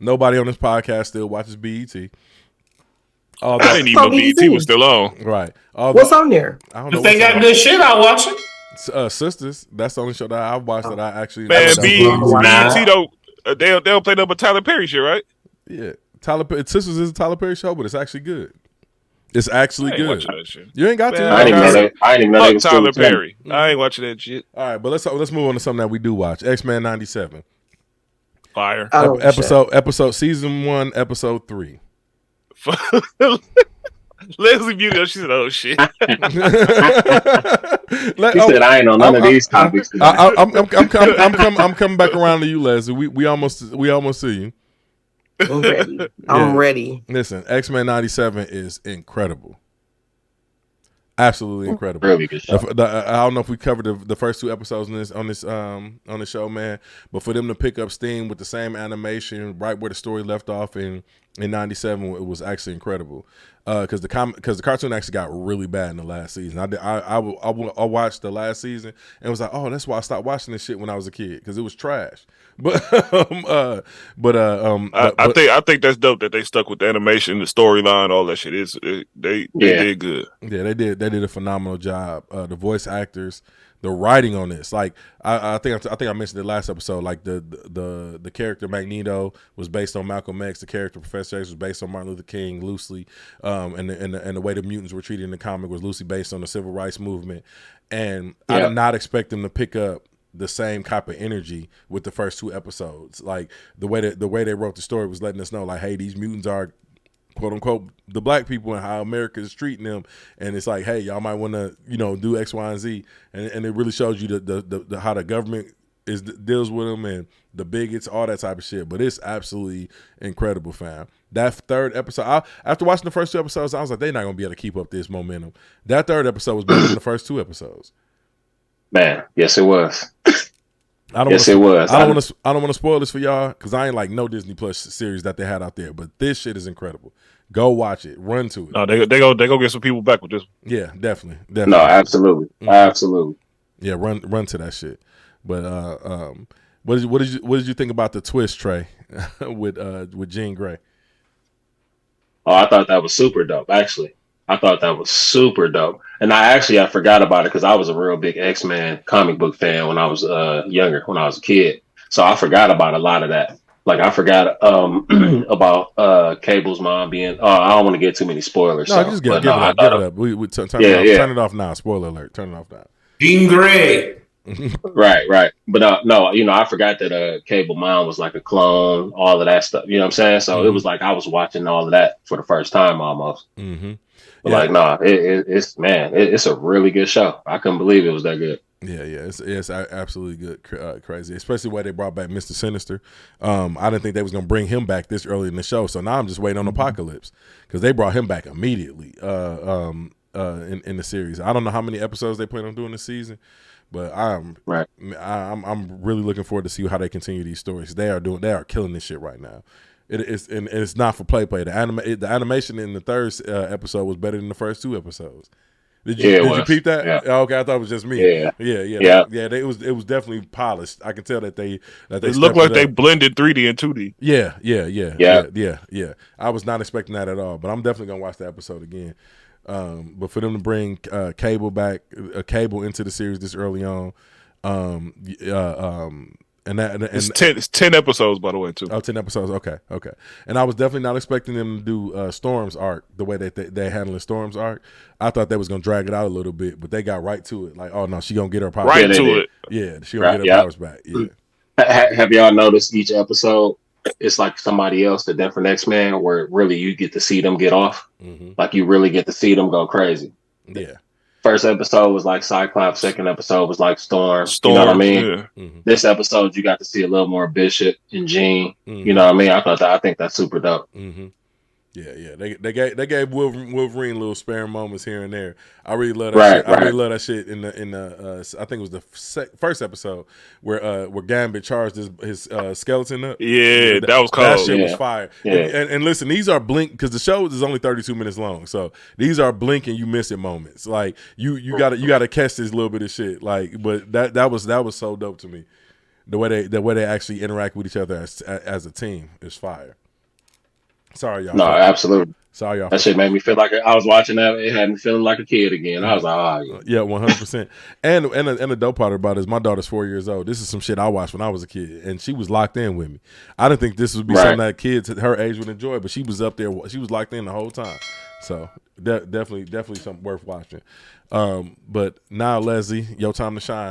Nobody on this podcast still watches BET. I didn't even know BET was still on. Right. What's on there? I don't know. If they got good shit, I'll watch it. Sisters. That's the only show that I watched that I actually. Man, BET don't they don't play no but Tyler Perry shit, right? Yeah, Sisters is a Tyler Perry show, but it's actually good. It's actually good. You ain't got to. I didn't even know Fuck Tyler Perry. I ain't watching that shit. All right, but let's move on to something that we do watch. X-Men 97. Fire. Episode season 1, episode 3. Leslie Beauty, she said, "Oh shit." She said, "I ain't on none of these topics." I'm coming back around to you, Leslie. We almost see you. I'm ready. I'm ready. Listen, X-Men 97 is incredible. Absolutely incredible. Really good show. I don't know if we covered the first 2 episodes on this show, man. But for them to pick up steam with the same animation right where the story left off in 97, it was actually incredible. Because the cartoon actually got really bad in the last season. I watched the last season and was like, oh, that's why I stopped watching this shit when I was a kid, because it was trash. I think that's dope that they stuck with the animation, the storyline, all that shit. They did good. Yeah, they did a phenomenal job. The voice actors, the writing on this, like I think I mentioned it last episode. Like the character Magneto was based on Malcolm X. The character Professor X was based on Martin Luther King loosely, and the way the mutants were treated in the comic was loosely based on the civil rights movement. And I did not expect them to pick up the same type of energy with the first 2 episodes. Like the way they wrote the story was letting us know, like, hey, these mutants are quote unquote the black people and how America is treating them, and it's like, hey, y'all might want to do X, Y, and Z, and it really shows you the how the government deals with them and the bigots, all that type of shit. But it's absolutely incredible, fam. That 3rd episode, after watching the first 2 episodes, I was like, they're not gonna be able to keep up this momentum. That 3rd episode was better than the first 2 episodes. Man, yes, it was. I don't want to spoil this for y'all, because I ain't like no Disney Plus series that they had out there, but this shit is incredible. Go watch it. Run to it. No, they go get some people back with this one. Yeah, definitely. No, absolutely, absolutely. Yeah, run to that shit. But what did you think about the twist, Trey, with Jean Grey? Oh, I thought that was super dope. Actually, I thought that was super dope. And I forgot about it because I was a real big X-Men comic book fan when I was younger, when I was a kid. So I forgot about a lot of that. Like I forgot about Cable's mom being. I don't want to get too many spoilers. No, just give it up. Turn it off now. Spoiler alert. Turn it off now. Jean Grey. Right. But no, I forgot that Cable mom was like a clone, all of that stuff. You know what I'm saying? So it was like I was watching all of that for the first time almost. Mm-hmm. But it's a really good show. I couldn't believe it was that good. Yeah, it's absolutely good, crazy, especially the way they brought back Mr. Sinister. I didn't think they was gonna bring him back this early in the show, so now I'm just waiting on Apocalypse, because they brought him back immediately in the series. I don't know how many episodes they plan on doing this season, but I'm really looking forward to see how they continue these stories. They are killing this shit right now. It's not for play. The animation in the 3rd episode was better than the first 2 episodes. Did you peep that? Yeah. Oh, okay, I thought it was just me. Yeah. It was definitely polished. I can tell that they it looked like they blended 3D and 2D. Yeah. I was not expecting that at all, but I'm definitely gonna watch the episode again. But for them to bring Cable back, Cable into the series this early on, it's 10 episodes, by the way, too. Oh, 10 episodes. Okay. And I was definitely not expecting them to do Storm's arc the way that they handling Storm's arc. I thought they was gonna drag it out a little bit, but they got right to it. Like, oh no, she gonna get her powers right to it. Yeah, she gonna get her powers back. Yeah. Have y'all noticed each episode? It's like somebody else, the different X-Men, where really you get to see them get off. Mm-hmm. Like you really get to see them go crazy. Yeah. First episode was like Cyclops. Second episode was like Storm. You know what I mean? Yeah. Mm-hmm. This episode, you got to see a little more Bishop and Jean. Mm-hmm. You know what I mean? I think that's super dope. Mm-hmm. Yeah. They gave Wolverine little spare moments here and there. I really love that shit. I really love that shit in the I think it was the first episode where Gambit charged his skeleton up. Yeah, that was cool. That shit was fire. Yeah. And listen, these are blink, because the show is only 32 minutes long. So these are blink and you miss it moments. Like you gotta catch this little bit of shit. Like, but that was so dope to me. the way they actually interact with each other as a team is fire. Sorry, y'all. No, absolutely. Sorry, y'all. That shit made me feel like I was watching that. It had me feeling like a kid again. I was like, yeah, 100%. And the dope part about it is my daughter's 4 years old. This is some shit I watched when I was a kid, and she was locked in with me. I didn't think this would be something that kids at her age would enjoy, but she was up there. She was locked in the whole time. So definitely something worth watching. But now, Leslie, your time to shine.